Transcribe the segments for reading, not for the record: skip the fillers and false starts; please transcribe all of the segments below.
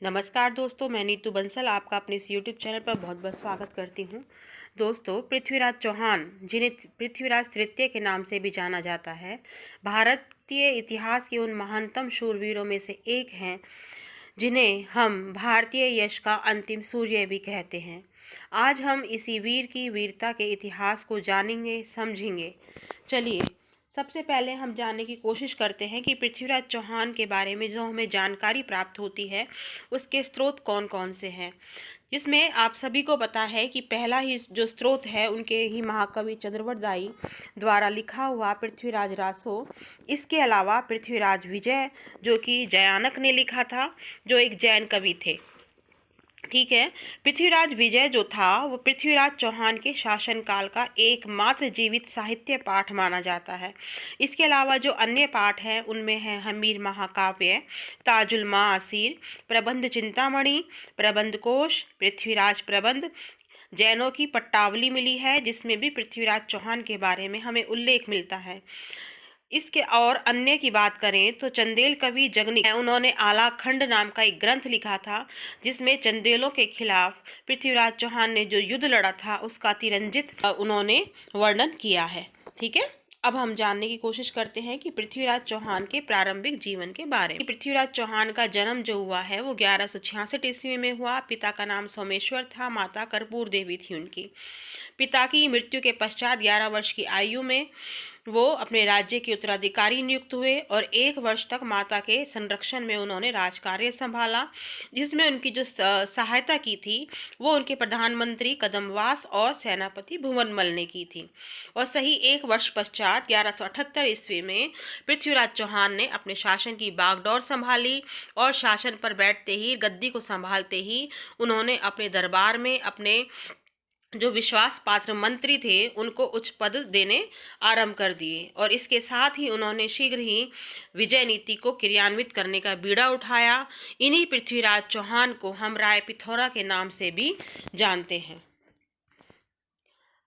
नमस्कार दोस्तों, मैं नीतू बंसल आपका अपने इस यूट्यूब चैनल पर बहुत बहुत स्वागत करती हूँ। दोस्तों, पृथ्वीराज चौहान, जिन्हें पृथ्वीराज तृतीय के नाम से भी जाना जाता है, भारतीय इतिहास के उन महानतम शूरवीरों में से एक हैं जिन्हें हम भारतीय यश का अंतिम सूर्य भी कहते हैं। आज हम इसी वीर की वीरता के इतिहास को जानेंगे, समझेंगे। चलिए, सबसे पहले हम जानने की कोशिश करते हैं कि पृथ्वीराज चौहान के बारे में जो हमें जानकारी प्राप्त होती है उसके स्रोत कौन कौन से हैं। जिसमें आप सभी को पता है कि पहला ही जो स्रोत है उनके ही महाकवि चंद्रवरदाई द्वारा लिखा हुआ पृथ्वीराज रासो। इसके अलावा पृथ्वीराज विजय, जो कि जयानक ने लिखा था, जो एक जैन कवि थे। ठीक है। पृथ्वीराज विजय जो था वो पृथ्वीराज चौहान के शासनकाल का एकमात्र जीवित साहित्य पाठ माना जाता है। इसके अलावा जो अन्य पाठ हैं उनमें है हमीर महाकाव्य, ताजुल मासीर, प्रबंध चिंतामणि, प्रबंध कोश, पृथ्वीराज प्रबंध, जैनों की पट्टावली मिली है जिसमें भी पृथ्वीराज चौहान के बारे में हमें उल्लेख मिलता है। इसके और अन्य की बात करें तो चंदेल कवि जगनिक है, उन्होंने आलाखंड नाम का एक ग्रंथ लिखा था जिसमें चंदेलों के खिलाफ पृथ्वीराज चौहान ने जो युद्ध लड़ा था उसका अतिरंजित उन्होंने वर्णन किया है। ठीक है। अब हम जानने की कोशिश करते हैं कि पृथ्वीराज चौहान के प्रारंभिक जीवन के बारे में। पृथ्वीराज चौहान का जन्म जो हुआ है वो 1166 ईस्वी में हुआ। पिता का नाम सोमेश्वर था, माता कर्पूर देवी थी उनकी। पिता की मृत्यु के पश्चात 11 वर्ष की आयु में वो अपने राज्य के उत्तराधिकारी नियुक्त हुए और 1 वर्ष तक माता के संरक्षण में उन्होंने राजकार्य संभाला, जिसमें उनकी जो सहायता की थी वो उनके प्रधानमंत्री कदमवास और सेनापति भुवनमल ने की थी। और सही 1 वर्ष पश्चात 1178 ईस्वी में पृथ्वीराज चौहान ने अपने शासन की बागडोर संभाली और शासन पर बैठते ही, गद्दी को संभालते ही उन्होंने अपने दरबार में अपने जो विश्वास पात्र मंत्री थे उनको उच्च पद देने आरंभ कर दिए और इसके साथ ही उन्होंने शीघ्र ही विजय नीति को क्रियान्वित करने का बीड़ा उठाया। इन्हीं पृथ्वीराज चौहान को हम राय पिथौरा के नाम से भी जानते हैं।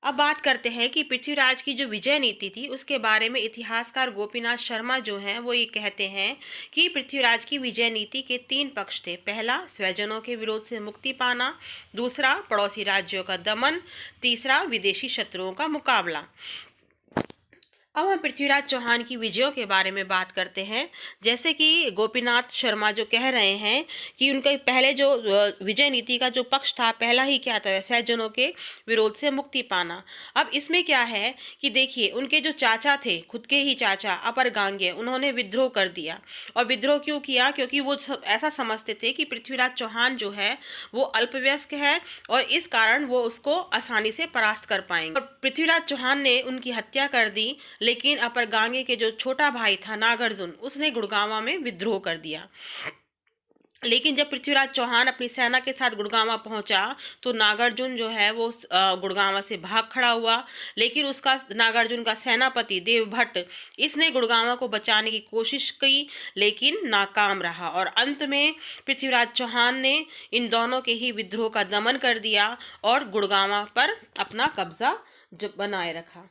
अब बात करते हैं कि पृथ्वीराज की जो विजय नीति थी उसके बारे में इतिहासकार गोपीनाथ शर्मा जो हैं वो ये कहते हैं कि पृथ्वीराज की विजय नीति के 3 पक्ष थे। पहला, स्वजनों के विरोध से मुक्ति पाना, दूसरा, पड़ोसी राज्यों का दमन, तीसरा, विदेशी शत्रुओं का मुकाबला। अब हम पृथ्वीराज चौहान की विजयों के बारे में बात करते हैं। जैसे कि गोपीनाथ शर्मा जो कह रहे हैं कि उनके पहले जो विजय नीति का जो पक्ष था, पहला ही क्या था, सैजनों के विरोध से मुक्ति पाना। अब इसमें क्या है कि देखिए, उनके जो चाचा थे, खुद के ही चाचा अपर गांगे, उन्होंने विद्रोह कर दिया। और विद्रोह क्यों किया? क्योंकि वो ऐसा समझते थे कि पृथ्वीराज चौहान जो है वो अल्पवयस्क है और इस कारण वो उसको आसानी से परास्त कर पाएंगे। और पृथ्वीराज चौहान ने उनकी हत्या कर दी, लेकिन अपर गांगे के जो छोटा भाई था नागार्जुन, उसने गुड़गांवा में विद्रोह कर दिया। लेकिन जब पृथ्वीराज चौहान अपनी सेना के साथ गुड़गांवा पहुंचा तो नागार्जुन जो है वो गुड़गांवा से भाग खड़ा हुआ। लेकिन उसका नागार्जुन का सेनापति देवभट्ट, इसने गुड़गांवा को बचाने की कोशिश की लेकिन नाकाम रहा और अंत में पृथ्वीराज चौहान ने इन दोनों के ही विद्रोह का दमन कर दिया और गुड़गांवा पर अपना कब्जा बनाए रखा।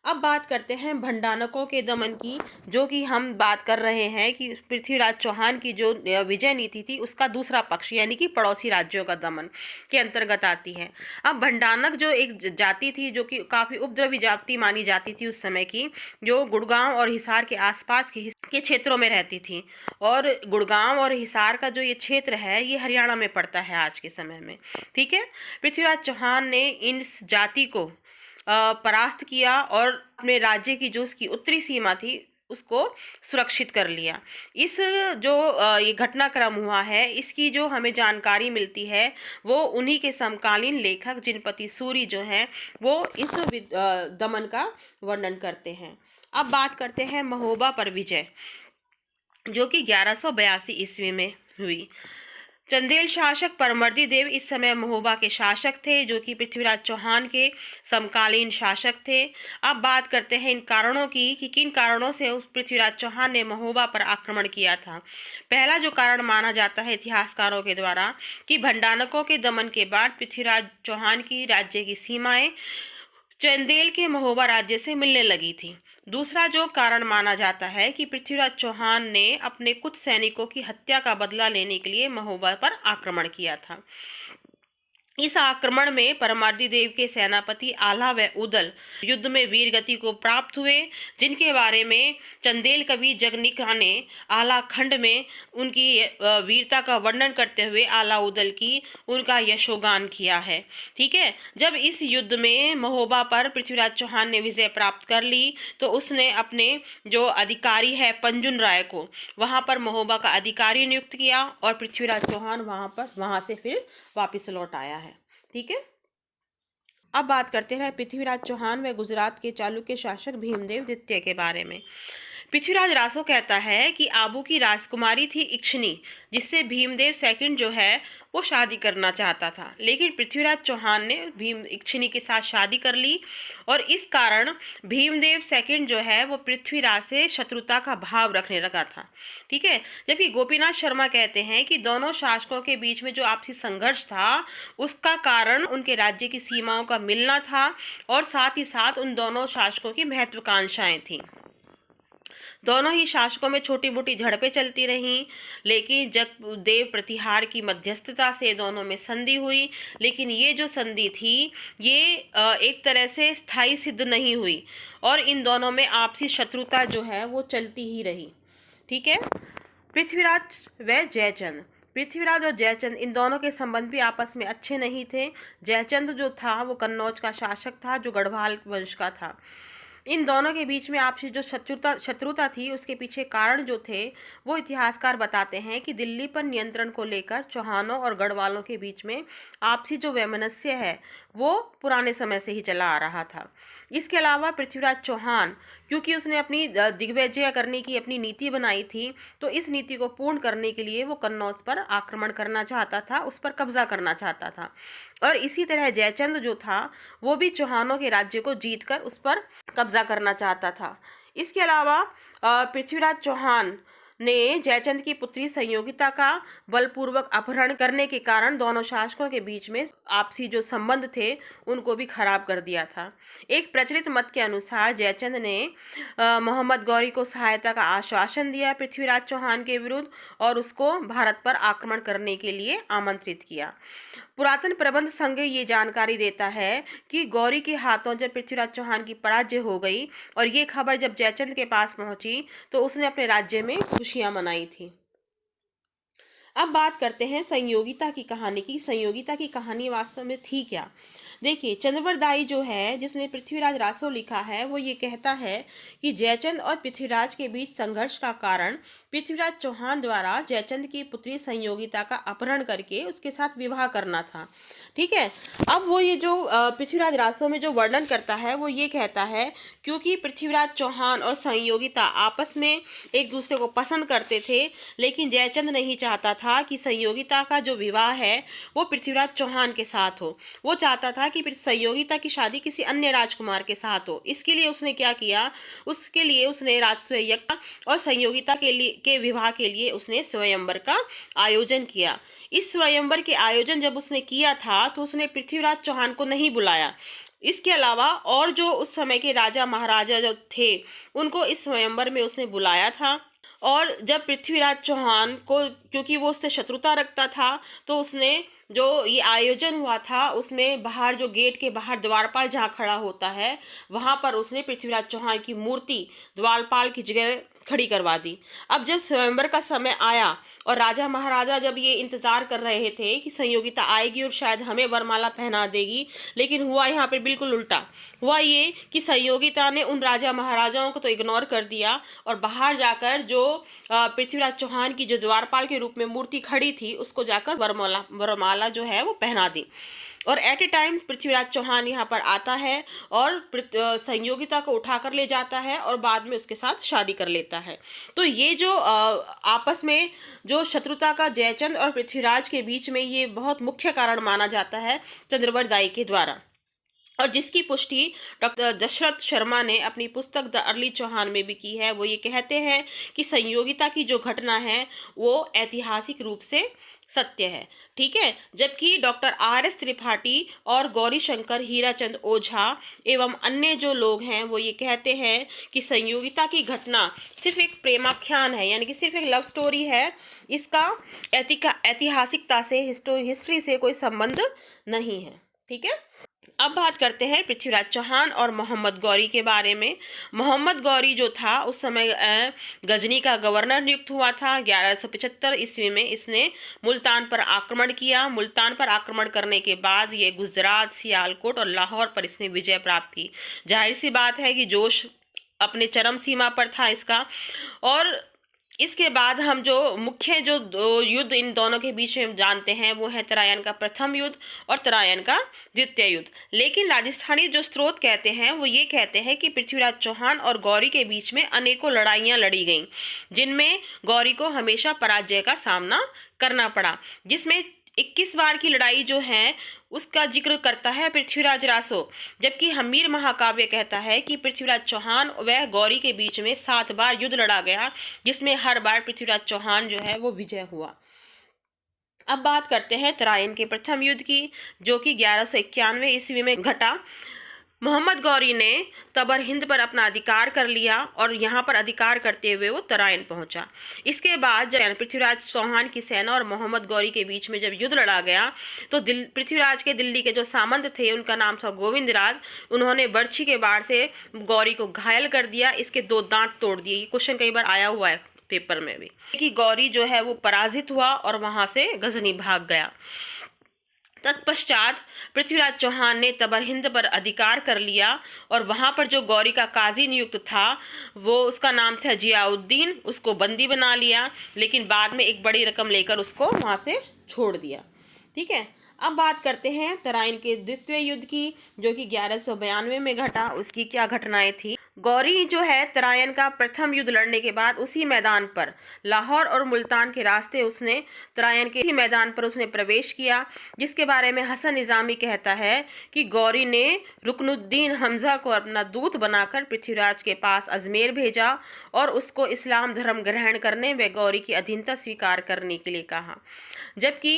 अब बात करते हैं भंडानकों के दमन की, जो कि हम बात कर रहे हैं कि पृथ्वीराज चौहान की जो विजय नीति थी उसका दूसरा पक्ष यानी कि पड़ोसी राज्यों का दमन के अंतर्गत आती है। अब भंडानक जो एक जाति थी जो कि काफ़ी उपद्रवी जाति मानी जाती थी उस समय की, जो गुड़गांव और हिसार के आसपास के क्षेत्रों में रहती थी। और गुड़गांव और हिसार का जो ये क्षेत्र है ये हरियाणा में पड़ता है आज के समय में। ठीक है। पृथ्वीराज चौहान ने इस जाति को परास्त किया और अपने राज्य की जो उसकी उत्तरी सीमा थी उसको सुरक्षित कर लिया। इस जो ये घटनाक्रम हुआ है इसकी जो हमें जानकारी मिलती है वो उन्हीं के समकालीन लेखक जिनपति सूरी जो हैं वो इस दमन का वर्णन करते हैं। अब बात करते हैं महोबा पर विजय, जो कि 1182 ईस्वी में हुई। चंदेल शासक परमर्दी देव इस समय महोबा के शासक थे, जो कि पृथ्वीराज चौहान के समकालीन शासक थे। अब बात करते हैं इन कारणों की कि किन कारणों से पृथ्वीराज चौहान ने महोबा पर आक्रमण किया था। पहला जो कारण माना जाता है इतिहासकारों के द्वारा कि भंडानकों के दमन के बाद पृथ्वीराज चौहान की राज्य की सीमाएं चंदेल के महोबा राज्य से मिलने लगी थी। दूसरा जो कारण माना जाता है कि पृथ्वीराज चौहान ने अपने कुछ सैनिकों की हत्या का बदला लेने के लिए महोबा पर आक्रमण किया था। इस आक्रमण में परमार्दी देव के सेनापति आल्हा व उदल युद्ध में वीर गति को प्राप्त हुए, जिनके बारे में चंदेल कवि जगनिका ने आल्हा खंड में उनकी वीरता का वर्णन करते हुए आल्हा उदल की उनका यशोगान किया है। ठीक है, जब इस युद्ध में महोबा पर पृथ्वीराज चौहान ने विजय प्राप्त कर ली तो उसने अपने जो अधिकारी है पंजुन राय को वहां पर महोबा का अधिकारी नियुक्त किया और पृथ्वीराज चौहान वहां से फिर वापस लौट आया है। ठीक है, अब बात करते हैं पृथ्वीराज चौहान व गुजरात के चालुक्य शासक भीमदेव द्वितीय के बारे में। पृथ्वीराज रासो कहता है कि आबू की राजकुमारी थी इक्षिणी, जिससे भीमदेव सेकंड जो है वो शादी करना चाहता था, लेकिन पृथ्वीराज चौहान ने इक्षिणी के साथ शादी कर ली और इस कारण भीमदेव सेकंड जो है वो पृथ्वीराज से शत्रुता का भाव रखने लगा था। ठीक है, जबकि गोपीनाथ शर्मा कहते हैं कि दोनों शासकों के बीच में जो आपसी संघर्ष था उसका कारण उनके राज्य की सीमाओं का मिलना था और साथ ही साथ उन दोनों शासकों की महत्वाकांक्षाएं थीं। दोनों ही शासकों में छोटी मोटी झड़पें चलती रहीं, लेकिन जगदेव प्रतिहार की मध्यस्थता से दोनों में संधि हुई, लेकिन ये जो संधि थी ये एक तरह से स्थायी सिद्ध नहीं हुई और इन दोनों में आपसी शत्रुता जो है वो चलती ही रही। ठीक है, पृथ्वीराज व जयचंद। पृथ्वीराज और जयचंद इन दोनों के संबंध भी आपस में अच्छे नहीं थे। जयचंद जो था वो कन्नौज का शासक था जो गढ़वाल वंश का था। इन दोनों के बीच में आपसी जो शत्रुता थी उसके पीछे कारण जो थे वो इतिहासकार बताते हैं कि दिल्ली पर नियंत्रण को लेकर चौहानों और गढ़वालों के बीच में आपसी जो वैमनस्य है वो पुराने समय से ही चला आ रहा था। इसके अलावा पृथ्वीराज चौहान क्योंकि उसने अपनी दिग्विजय करने की अपनी नीति बनाई थी तो इस नीति को पूर्ण करने के लिए वो कन्नौज पर आक्रमण करना चाहता था, उस पर कब्जा करना चाहता था। और इसी तरह जयचंद जो था वो भी चौहानों के राज्य को जीतकर उस पर कब्जा करना चाहता था। इसके अलावा पृथ्वीराज चौहान ने जयचंद की पुत्री संयोगिता का बलपूर्वक अपहरण करने के कारण दोनों शासकों के बीच में आपसी जो संबंध थे उनको भी खराब कर दिया था। एक प्रचलित मत के अनुसार जयचंद ने मोहम्मद गौरी को सहायता का आश्वासन दिया पृथ्वीराज चौहान के विरुद्ध और उसको भारत पर आक्रमण करने के लिए आमंत्रित किया। पुरातन प्रबंध संघ ये जानकारी देता है कि गौरी के हाथों जब पृथ्वीराज चौहान की पराजय हो गई और ये खबर जब जयचंद के पास पहुंची तो उसने अपने राज्य में खुशियां मनाई थी। अब बात करते हैं संयोगिता की कहानी की। संयोगिता की कहानी वास्तव में थी क्या? देखिए, चंद्रवरदाई जो है जिसने पृथ्वीराज रासो लिखा है वो ये कहता है कि जयचंद और पृथ्वीराज के बीच संघर्ष का कारण पृथ्वीराज चौहान द्वारा जयचंद की पुत्री संयोगिता का अपहरण करके उसके साथ विवाह करना था। ठीक है, अब वो ये जो पृथ्वीराज रासो में जो वर्णन करता है वो ये कहता है क्योंकि पृथ्वीराज चौहान और संयोगिता आपस में एक दूसरे को पसंद करते थे, लेकिन जयचंद नहीं चाहता था कि संयोगिता का जो विवाह है वो पृथ्वीराज चौहान के साथ हो। वो चाहता था कि संयोगिता की शादी किसी अन्य राजकुमार के साथ हो। इसके लिए उसने क्या किया, उसके लिए उसने राजस्व यज्ञ और संयोगिता के विवाह के लिए उसने स्वयंवर का आयोजन किया। इस स्वयंवर के आयोजन जब उसने किया था तो उसने पृथ्वीराज चौहान को नहीं बुलाया। इसके अलावा और जो उस समय के राजा महाराजा जो थे उनको इस स्वयंवर में उसने बुलाया था। और जब पृथ्वीराज चौहान को क्योंकि वो उससे शत्रुता रखता था तो उसने जो ये आयोजन हुआ था उसमें बाहर जो गेट के बाहर द्वारपाल जहाँ खड़ा होता है वहाँ पर उसने पृथ्वीराज चौहान की मूर्ति द्वारपाल की जगह खड़ी करवा दी। अब जब स्वयंवर का समय आया और राजा महाराजा जब ये इंतजार कर रहे थे कि संयोगिता आएगी और शायद हमें वरमाला पहना देगी, लेकिन हुआ यहाँ पे बिल्कुल उल्टा। हुआ ये कि संयोगिता ने उन राजा महाराजाओं को तो इग्नोर कर दिया और बाहर जाकर जो पृथ्वीराज चौहान की जो द्वारपाल के रूप में मूर्ति खड़ी थी उसको जाकर वरमाला जो है वो पहना दी। और at a time Prithviraj Chauhan यहाँ पर आता है और संयोगिता को उठाकर ले जाता है और बाद में उसके साथ शादी कर लेता है। तो ये जो आपस में जो शत्रुता का जयचंद और पृथ्वीराज के बीच में ये बहुत मुख्य कारण माना जाता है चंद्रवरदाई के द्वारा, और जिसकी पुष्टि डॉक्टर दशरथ शर्मा ने अपनी पुस्तक द अर्ली चौहान में भी की है। वो ये कहते हैं कि संयोगिता की जो घटना है वो ऐतिहासिक रूप से सत्य है। ठीक है, जबकि डॉक्टर R.S. त्रिपाठी और गौरी शंकर हीराचंद ओझा एवं अन्य जो लोग हैं वो ये कहते हैं कि संयोगिता की घटना सिर्फ एक प्रेमाख्यान है, यानी कि सिर्फ एक लव स्टोरी है, इसका ऐतिहासिकता से हिस्ट्री से कोई संबंध नहीं है। ठीक है, अब बात करते हैं पृथ्वीराज चौहान और मोहम्मद गौरी के बारे में। मोहम्मद गौरी जो था उस समय गजनी का गवर्नर नियुक्त हुआ था। 1175 ईस्वी में इसने मुल्तान पर आक्रमण किया। मुल्तान पर आक्रमण करने के बाद ये गुजरात, सियालकोट और लाहौर पर इसने विजय प्राप्त की। जाहिर सी बात है कि जोश अपने चरम सीमा पर था इसका। और इसके बाद हम जो मुख्य जो युद्ध इन दोनों के बीच में जानते हैं वो है तरायन का प्रथम युद्ध और तरायन का द्वितीय युद्ध। लेकिन राजस्थानी जो स्रोत कहते हैं वो ये कहते हैं कि पृथ्वीराज चौहान और गौरी के बीच में अनेकों लड़ाइयाँ लड़ी गईं, जिनमें गौरी को हमेशा पराजय का सामना करना पड़ा। जिसमें 21 बार की लड़ाई जो है उसका जिक्र करता है पृथ्वीराज रासो, जबकि हमीर महाकाव्य कहता है कि पृथ्वीराज चौहान व गौरी के बीच में 7 बार युद्ध लड़ा गया, जिसमें हर बार पृथ्वीराज चौहान जो है वो विजय हुआ। अब बात करते हैं तराइन के प्रथम युद्ध की, जो कि 1191 ईस्वी में घटा। मोहम्मद गौरी ने तबर हिंद पर अपना अधिकार कर लिया और यहाँ पर अधिकार करते हुए वो तराइन पहुँचा। इसके बाद जब पृथ्वीराज चौहान की सेना और मोहम्मद गौरी के बीच में जब युद्ध लड़ा गया तो पृथ्वीराज के दिल्ली के जो सामंत थे उनका नाम था गोविंदराज। उन्होंने बर्छी के बाढ़ से गौरी को घायल कर दिया, इसके 2 दांत तोड़ दिए। ये क्वेश्चन कई बार आया हुआ है पेपर में भी कि गौरी जो है वो पराजित हुआ और वहाँ से गजनी भाग गया। तत्पश्चात पृथ्वीराज चौहान ने तबर हिंद पर अधिकार कर लिया और वहाँ पर जो गौरी का काजी नियुक्त था वो उसका नाम था जियाउद्दीन, उसको बंदी बना लिया, लेकिन बाद में एक बड़ी रकम लेकर उसको वहाँ से छोड़ दिया। ठीक है, अब बात करते हैं तराइन के द्वितीय युद्ध की, जो कि 1192 में घटा। उसकी क्या घटनाएं थी? गौरी जो है तराइन का प्रथम युद्ध लड़ने के बाद उसी मैदान पर लाहौर और मुल्तान के रास्ते उसने तराइन के इसी मैदान पर उसने प्रवेश किया, जिसके बारे में हसन निज़ामी कहता है कि गौरी ने रुकनुद्दीन हमजा को अपना दूत बनाकर पृथ्वीराज के पास अजमेर भेजा और उसको इस्लाम धर्म ग्रहण करने व गौरी की अधीनता स्वीकार करने के लिए कहा। जबकि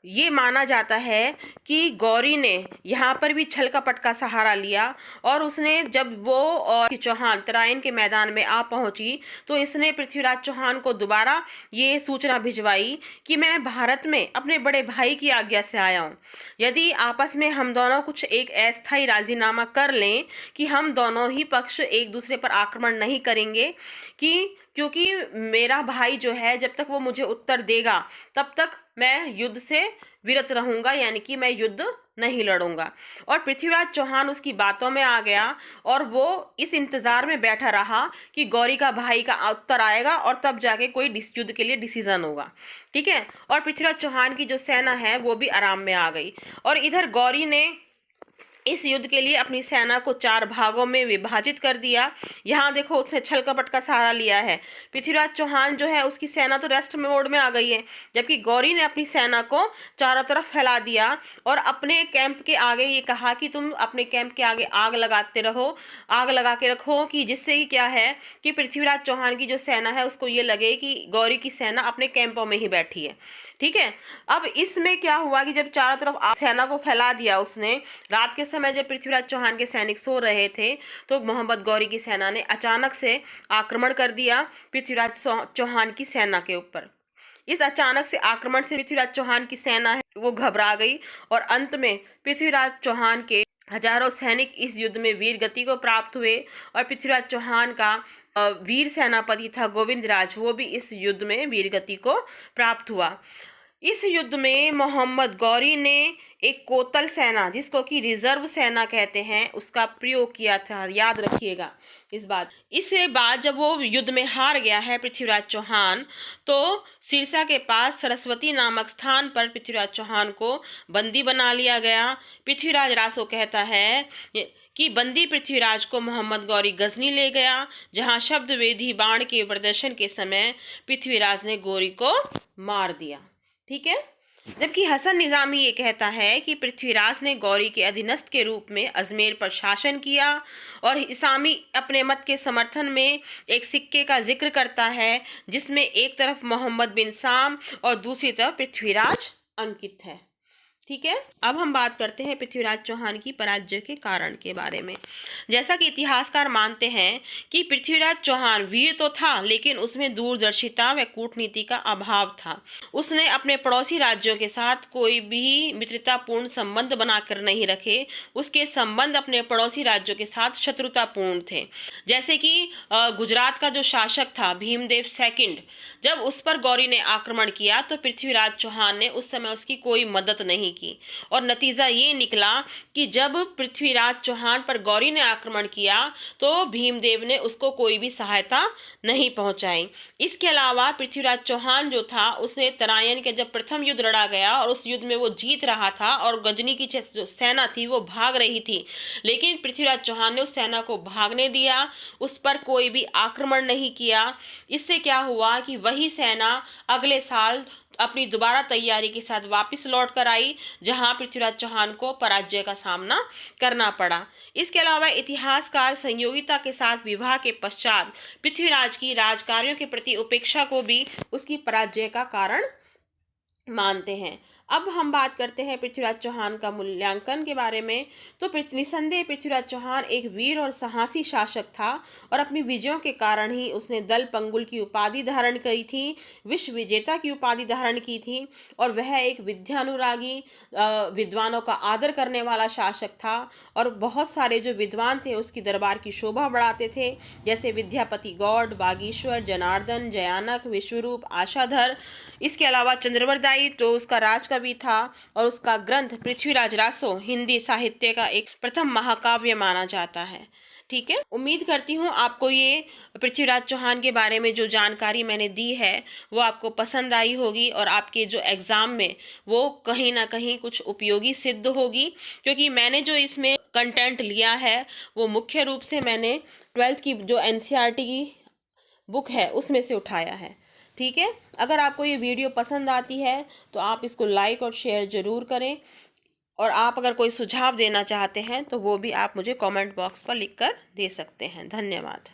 ये माना जाता है कि गौरी ने यहाँ पर भी छल कपट का सहारा लिया और उसने जब वो और चौहान तराइन के मैदान में आ पहुंची तो इसने पृथ्वीराज चौहान को दोबारा ये सूचना भिजवाई कि मैं भारत में अपने बड़े भाई की आज्ञा से आया हूँ। यदि आपस में हम दोनों कुछ एक अस्थायी राजीनामा कर लें कि हम दोनों ही पक्ष एक दूसरे पर आक्रमण नहीं करेंगे, क्योंकि मेरा भाई जो है जब तक वो मुझे उत्तर देगा तब तक मैं युद्ध से विरत रहूंगा, यानी कि मैं युद्ध नहीं लड़ूंगा। और पृथ्वीराज चौहान उसकी बातों में आ गया और वो इस इंतजार में बैठा रहा कि गौरी का भाई का उत्तर आएगा और तब जाके कोई युद्ध के लिए डिसीजन होगा। ठीक है, और पृथ्वीराज चौहान की जो सेना है वो भी आराम में आ गई। और इधर गौरी ने इस युद्ध के लिए अपनी सेना को 4 भागों में विभाजित कर दिया। यहाँ देखो उसने छल कपट का सहारा लिया है। पृथ्वीराज चौहान जो है उसकी सेना तो रेस्ट मोड में आ गई है, जबकि गौरी ने अपनी सेना को चारों तरफ फैला दिया और अपने कैंप के आगे ये कहा कि तुम अपने कैंप के आगे आग लगाते रहो, आग लगा के रखो, कि जिससे कि क्या है कि पृथ्वीराज चौहान की जो सेना है उसको ये लगे कि गौरी की सेना अपने कैंपों में ही बैठी है। ठीक है, अब इसमें क्या हुआ कि जब चारों तरफ सेना को फैला दिया उसने, रात के समय जब पृथ्वीराज चौहान के सैनिक सो रहे थे तो मोहम्मद गौरी की सेना ने अचानक से आक्रमण कर दिया पृथ्वीराज चौहान की सेना के ऊपर। इस अचानक से आक्रमण से पृथ्वीराज चौहान की सेना है वो घबरा गई और अंत में पृथ्वीराज चौहान के हजारों सैनिक इस युद्ध में वीर गति को प्राप्त हुए और पृथ्वीराज चौहान का वीर सेनापति था गोविंदराज, वो भी इस युद्ध में वीर गति को प्राप्त हुआ। इस युद्ध में मोहम्मद गौरी ने एक कोतल सेना, जिसको कि रिजर्व सेना कहते हैं, उसका प्रयोग किया था। याद रखिएगा इस बात। इसके बाद जब वो युद्ध में हार गया है पृथ्वीराज चौहान, तो सिरसा के पास सरस्वती नामक स्थान पर पृथ्वीराज चौहान को बंदी बना लिया गया। पृथ्वीराज रासो कहता है कि बंदी पृथ्वीराज को मोहम्मद गौरी गजनी ले गया, जहां शब्द वेदी बाण के प्रदर्शन के समय पृथ्वीराज ने गौरी को मार दिया। ठीक है, जबकि हसन निज़ामी ये कहता है कि पृथ्वीराज ने गौरी के अधीनस्थ के रूप में अजमेर पर शासन किया, और इसामी अपने मत के समर्थन में एक सिक्के का जिक्र करता है जिसमें एक तरफ मोहम्मद बिन साम और दूसरी तरफ पृथ्वीराज अंकित है। ठीक है, अब हम बात करते हैं पृथ्वीराज चौहान की पराजय के कारण के बारे में। जैसा कि इतिहासकार मानते हैं कि पृथ्वीराज चौहान वीर तो था, लेकिन उसमें दूरदर्शिता व कूटनीति का अभाव था। उसने अपने पड़ोसी राज्यों के साथ कोई भी मित्रतापूर्ण संबंध बनाकर नहीं रखे। उसके संबंध अपने पड़ोसी राज्यों के साथ शत्रुतापूर्ण थे। जैसे कि गुजरात का जो शासक था भीमदेव सेकंड, जब उस पर गौरी ने आक्रमण किया तो पृथ्वीराज चौहान ने उस समय उसकी कोई मदद नहीं की, और नतीजा ये निकला कि जब पृथ्वीराज चौहान पर गौरी ने आक्रमण किया तो भीमदेव ने उसको कोई भी सहायता नहीं पहुंचाई। इसके अलावा पृथ्वीराज चौहान जो था उसने तराइन के जब प्रथम युद्ध लड़ा गया और उस युद्ध में वो जीत रहा था और गजनी की जो सेना थी वो भाग रही थी, लेकिन पृथ्वीराज चौहान ने उस सेना को भागने दिया, उस पर कोई भी आक्रमण नहीं किया। इससे क्या हुआ कि वही सेना अगले साल अपनी दोबारा तैयारी के साथ वापस लौट कर आई, जहां पृथ्वीराज चौहान को पराजय का सामना करना पड़ा। इसके अलावा इतिहासकार संयोगिता के साथ विवाह के पश्चात पृथ्वीराज की राजकार्यों के प्रति उपेक्षा को भी उसकी पराजय का कारण मानते हैं। अब हम बात करते हैं पृथ्वीराज चौहान का मूल्यांकन के बारे में। तो निसंदेह पृथ्वीराज चौहान एक वीर और साहसी शासक था, और अपनी विजयों के कारण ही उसने दल पंगुल की उपाधि धारण करी थी, विश्व विजेता की उपाधि धारण की थी, और वह एक विद्यानुरागी विद्वानों का आदर करने वाला शासक था, और बहुत सारे जो विद्वान थे उसकी दरबार की शोभा बढ़ाते थे, जैसे विद्यापति गौड़, बागीश्वर, जनार्दन, जयानक, विश्वरूप, आशाधर। इसके अलावा चंद्रवरदायी तो उसका राज भी था, और उसका ग्रंथ पृथ्वीराज रासो हिंदी साहित्य का एक प्रथम महाकाव्य माना जाता है। ठीक है, उम्मीद करती हूँ आपको ये पृथ्वीराज चौहान के बारे में जो जानकारी मैंने दी है वो आपको पसंद आई होगी, और आपके जो एग्ज़ाम में वो कहीं ना कहीं कुछ उपयोगी सिद्ध होगी, क्योंकि मैंने जो इसमें कंटेंट लिया है वो मुख्य रूप से मैंने 12th की जो NCERT की बुक है उसमें से उठाया है। ठीक है, अगर आपको ये वीडियो पसंद आती है तो आप इसको लाइक और शेयर ज़रूर करें, और आप अगर कोई सुझाव देना चाहते हैं तो वो भी आप मुझे कमेंट बॉक्स पर लिख कर दे सकते हैं। धन्यवाद।